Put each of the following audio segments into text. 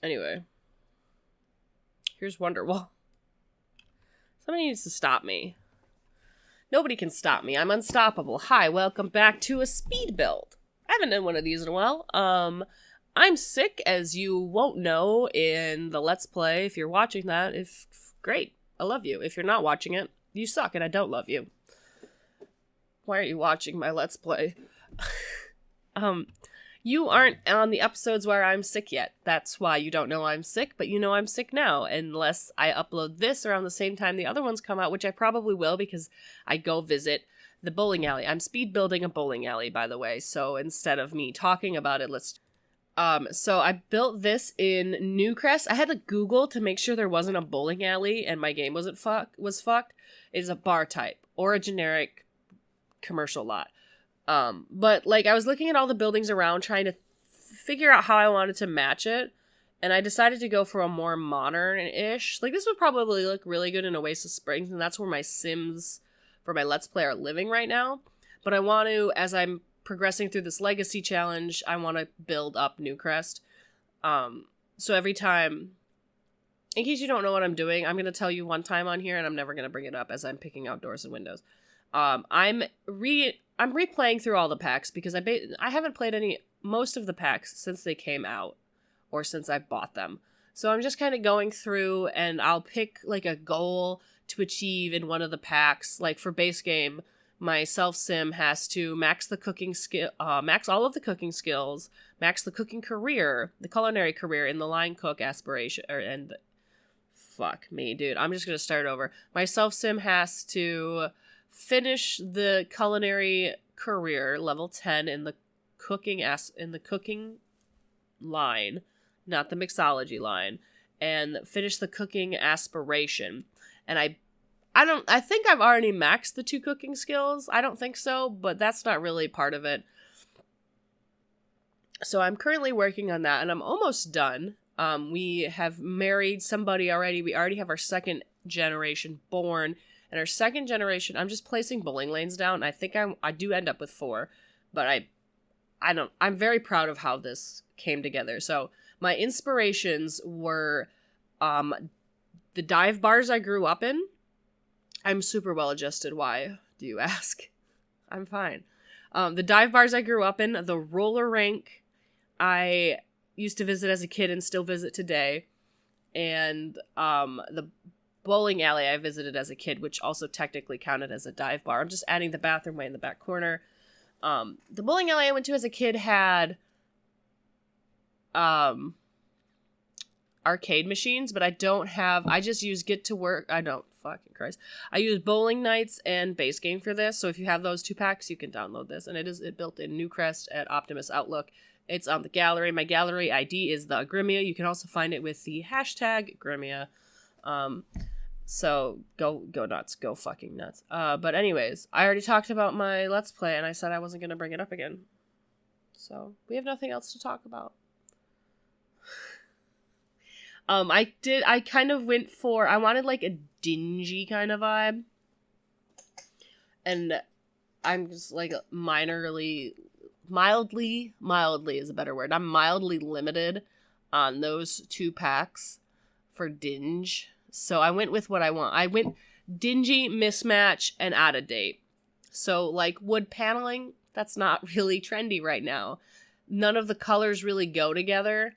Anyway. Here's Wonderwall. Somebody needs to stop me. Nobody can stop me. I'm unstoppable. Hi, welcome back to a speed build. I haven't done one of these in a while. I'm sick, as you won't know in the Let's Play. If you're watching that, great. I love you. If you're not watching it, you suck and I don't love you. Why aren't you watching my Let's Play? You aren't on the episodes where I'm sick yet. That's why you don't know I'm sick, but you know I'm sick now, unless I upload this around the same time the other ones come out, which I probably will because I go visit the bowling alley. I'm speed building a bowling alley, by the way, so instead of me talking about it, so I built this in Newcrest. I had to Google to make sure there wasn't a bowling alley and my game was fucked. It's a bar type or a generic commercial lot. But like I was looking at all the buildings around trying to figure out how I wanted to match it. And I decided to go for a more modern-ish. Like this would probably look really good in Oasis Springs. And that's where my Sims for my Let's Play are living right now. But I want to, as I'm progressing through this legacy challenge, I want to build up Newcrest. So every time, in case you don't know what I'm doing, I'm going to tell you one time on here and I'm never going to bring it up as I'm picking out doors and windows. I'm replaying through all the packs because I haven't played most of the packs since they came out or since I bought them. So I'm just kind of going through and I'll pick like a goal to achieve in one of the packs. Like for base game, my self-sim has to max the cooking skill, max all of the cooking skills, max the cooking career, the culinary career in the line cook aspiration, fuck me, dude. I'm just going to start over. My self-sim has to finish the culinary career level 10 in the cooking line, not the mixology line, and finish the cooking aspiration. And I think I've already maxed the 2 cooking skills. I don't think so, but that's not really part of it. So I'm currently working on that and I'm almost done. We have married somebody already. We already have our second generation born. And our second generation, I'm just placing bowling lanes down. I think I do end up with 4, but I'm very proud of how this came together. So my inspirations were the dive bars I grew up in. I'm super well adjusted. Why, do you ask? I'm fine. The dive bars I grew up in, the roller rink I used to visit as a kid and still visit today, and the bowling alley I visited as a kid, which also technically counted as a dive bar. I'm just adding the bathroom way in the back corner. The bowling alley I went to as a kid had arcade machines, but I just use Get to Work. I use Bowling Nights and Base Game for this. So if you have those 2 packs, you can download this. And it built in Newcrest at Optimus Outlook. It's on the gallery. My gallery ID is the Grimmia. You can also find it with the hashtag Grimmia. So go nuts, go fucking nuts. But anyways, I already talked about my Let's Play and I said I wasn't going to bring it up again. So we have nothing else to talk about. I kind of I wanted like a dingy kind of vibe. And I'm just like mildly is a better word. I'm mildly limited on those 2 packs for dinge. So I went with what I want. I went dingy, mismatch, and out of date. So like wood paneling, that's not really trendy right now. None of the colors really go together.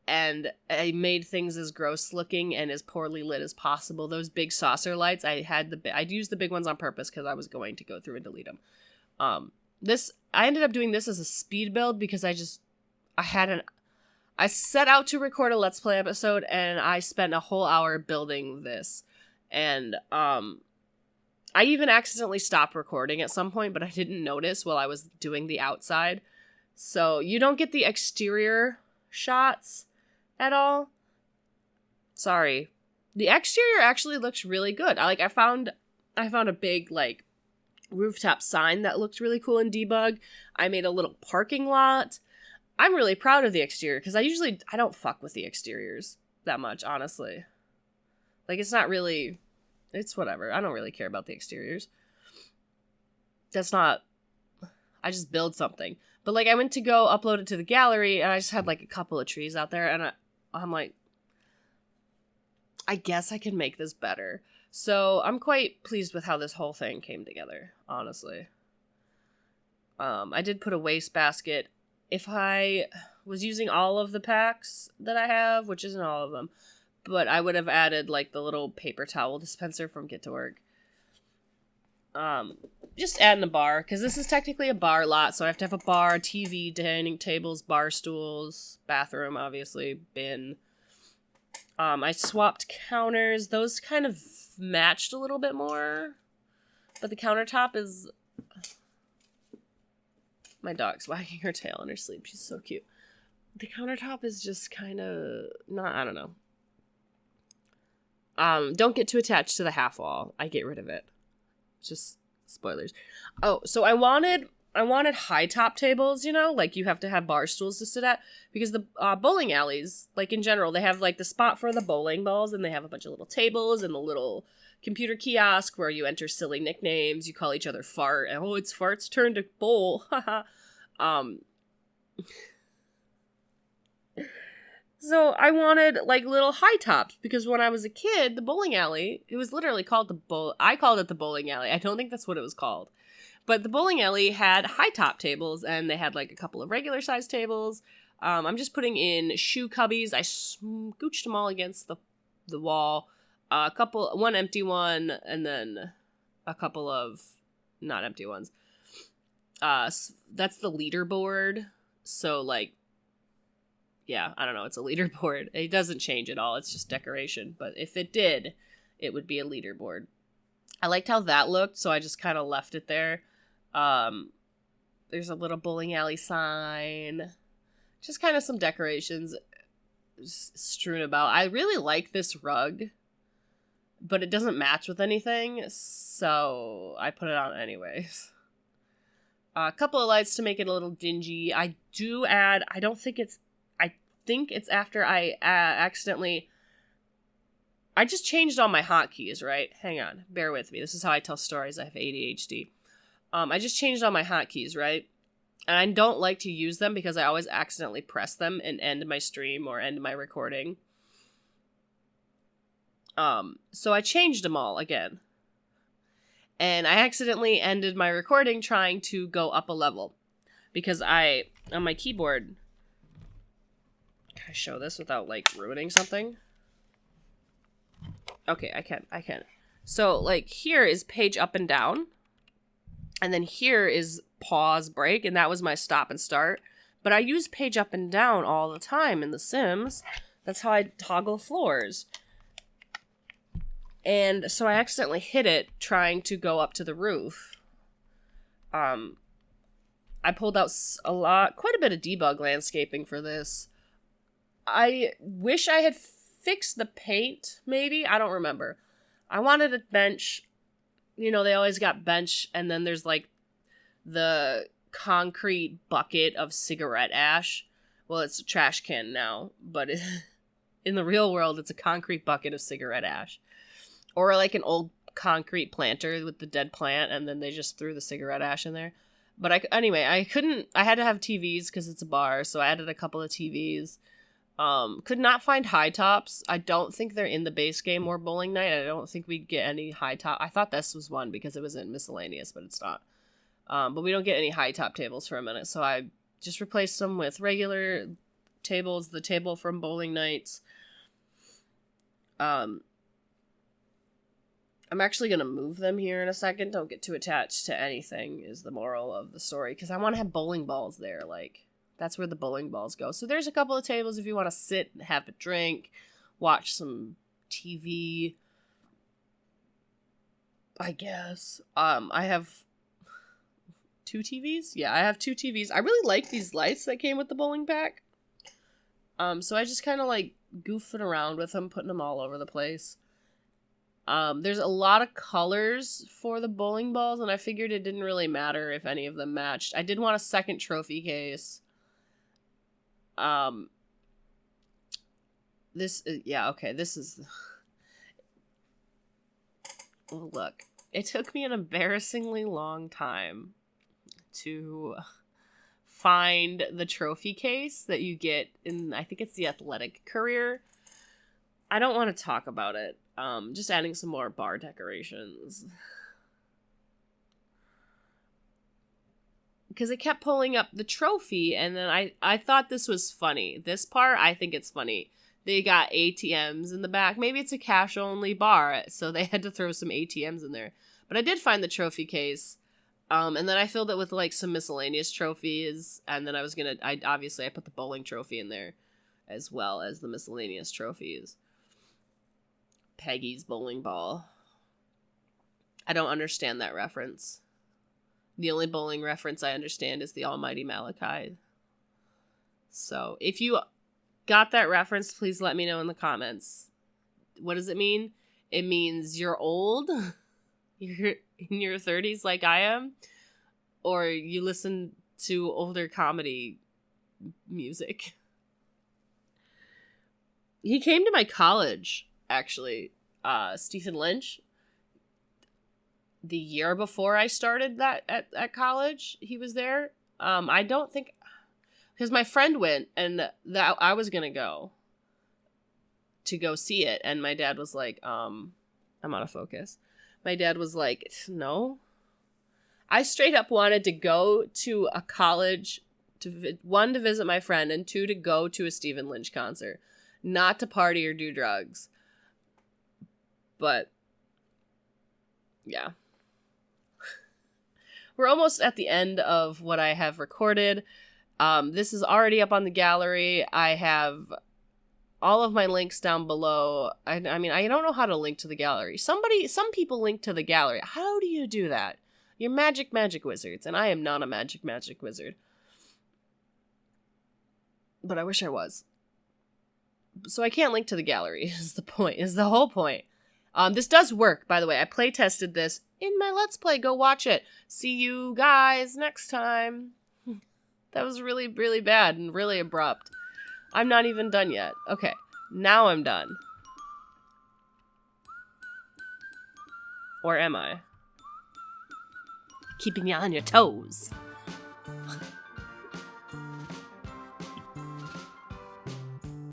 And I made things as gross looking and as poorly lit as possible. Those big saucer lights, I'd used the big ones on purpose because I was going to go through and delete them. I ended up doing this as a speed build because I set out to record a Let's Play episode and I spent a whole hour building this. And I even accidentally stopped recording at some point, but I didn't notice while I was doing the outside. So you don't get the exterior shots at all. Sorry. The exterior actually looks really good. I found a big like rooftop sign that looked really cool in debug. I made a little parking lot. I'm really proud of the exterior because I don't fuck with the exteriors that much, honestly. Like it's whatever. I don't really care about the exteriors. I just build something. But, like, I went to go upload it to the gallery, and I just had, like, a couple of trees out there, and I'm like, I guess I can make this better. So I'm quite pleased with how this whole thing came together, honestly. I did put a wastebasket. If I was using all of the packs that I have, which isn't all of them, but I would have added, like, the little paper towel dispenser from Get to Work. Just adding a bar, because this is technically a bar lot, so I have to have a bar, TV, dining tables, bar stools, bathroom, obviously, bin. I swapped counters. Those kind of matched a little bit more, but the countertop is... My dog's wagging her tail in her sleep. She's so cute. The countertop is just kind of not, I don't know. Don't get too attached to the half wall. I get rid of it. Just spoilers. Oh, so I wanted high top tables, you know, like you have to have bar stools to sit at, because the bowling alleys, like in general, they have like the spot for the bowling balls, and they have a bunch of little tables and the little computer kiosk where you enter silly nicknames. You call each other fart, and oh, it's fart's turn to bowl. So I wanted like little high tops, because when I was a kid, the bowling alley, it was literally called I called it the bowling alley. I don't think that's what it was called. But the bowling alley had high top tables, and they had like a couple of regular size tables. I'm just putting in shoe cubbies. I scooched them all against the wall. One empty one, and then a couple of not empty ones. That's the leaderboard. So like, yeah, I don't know. It's a leaderboard. It doesn't change at all. It's just decoration. But if it did, it would be a leaderboard. I liked how that looked, so I just kind of left it there. There's a little bowling alley sign. Just kind of some decorations strewn about. I really like this rug, but it doesn't match with anything, so I put it on anyways. A couple of lights to make it a little dingy. I do add, I think it's after I accidentally... I just changed all my hotkeys, right? Hang on. Bear with me. This is how I tell stories. I have ADHD. I just changed all my hotkeys, right? And I don't like to use them because I always accidentally press them and end my stream or end my recording. So I changed them all again. And I accidentally ended my recording trying to go up a level. Because on my keyboard... Can I show this without, like, ruining something? Okay, I can. So, like, here is page up and down. And then here is pause, break, and that was my stop and start. But I use page up and down all the time in The Sims. That's how I toggle floors. And so I accidentally hit it trying to go up to the roof. I pulled out quite a bit of debug landscaping for this. I wish I had fixed the paint, maybe? I don't remember. I wanted a bench. You know, they always got bench, and then there's, like, the concrete bucket of cigarette ash. Well, it's a trash can now, but in the real world, it's a concrete bucket of cigarette ash. Or, like, an old concrete planter with the dead plant, and then they just threw the cigarette ash in there. But I had to have TVs because it's a bar, so I added a couple of TVs. Could not find high tops. I don't think they're in the base game or bowling night. I don't think we'd get any high top. I thought this was one because it was in miscellaneous, but it's not. But we don't get any high top tables for a minute, so I just replaced them with regular tables. The table from bowling nights. I'm actually gonna move them here in a second. Don't get too attached to anything is the moral of the story, because I want to have bowling balls there. Like, that's where the bowling balls go. So there's a couple of tables if you want to sit and have a drink, watch some TV, I guess. I have 2 TVs? Yeah, I have 2 TVs. I really like these lights that came with the bowling pack. So I just kind of like goofing around with them, putting them all over the place. There's a lot of colors for the bowling balls, and I figured it didn't really matter if any of them matched. I did want a second trophy case. This is... Oh, look. It took me an embarrassingly long time to find the trophy case that you get in, I think it's the athletic career. I don't want to talk about it. Just adding some more bar decorations. Because it kept pulling up the trophy, and then I thought this was funny. This part, I think it's funny. They got ATMs in the back. Maybe it's a cash-only bar, so they had to throw some ATMs in there. But I did find the trophy case, and then I filled it with, like, some miscellaneous trophies, and then I put the bowling trophy in there, as well as the miscellaneous trophies. Peggy's bowling ball. I don't understand that reference. The only bowling reference I understand is the Almighty Malachi. So, if you got that reference, please let me know in the comments. What does it mean? It means you're old, you're in your 30s like I am, or you listen to older comedy music. He came to my college, actually, Stephen Lynch. The year before I started that at college, he was there. I don't think, because my friend went, and that I was gonna go see it, and my dad was like, I'm out of focus. My dad was like, no. I straight up wanted to go to a college, one, to visit my friend, and two, to go to a Stephen Lynch concert. Not to party or do drugs. But, yeah. We're almost at the end of what I have recorded. This is already up on the gallery. I have all of my links down below. I mean, I don't know how to link to the gallery. Some people link to the gallery. How do you do that? You're magic wizards, and I am not a magic wizard. But I wish I was. So I can't link to the gallery, is the whole point. This does work, by the way. I play tested this in my Let's Play. Go watch it. See you guys next time. That was really, really bad and really abrupt. I'm not even done yet. Okay, now I'm done. Or am I? Keeping you on your toes.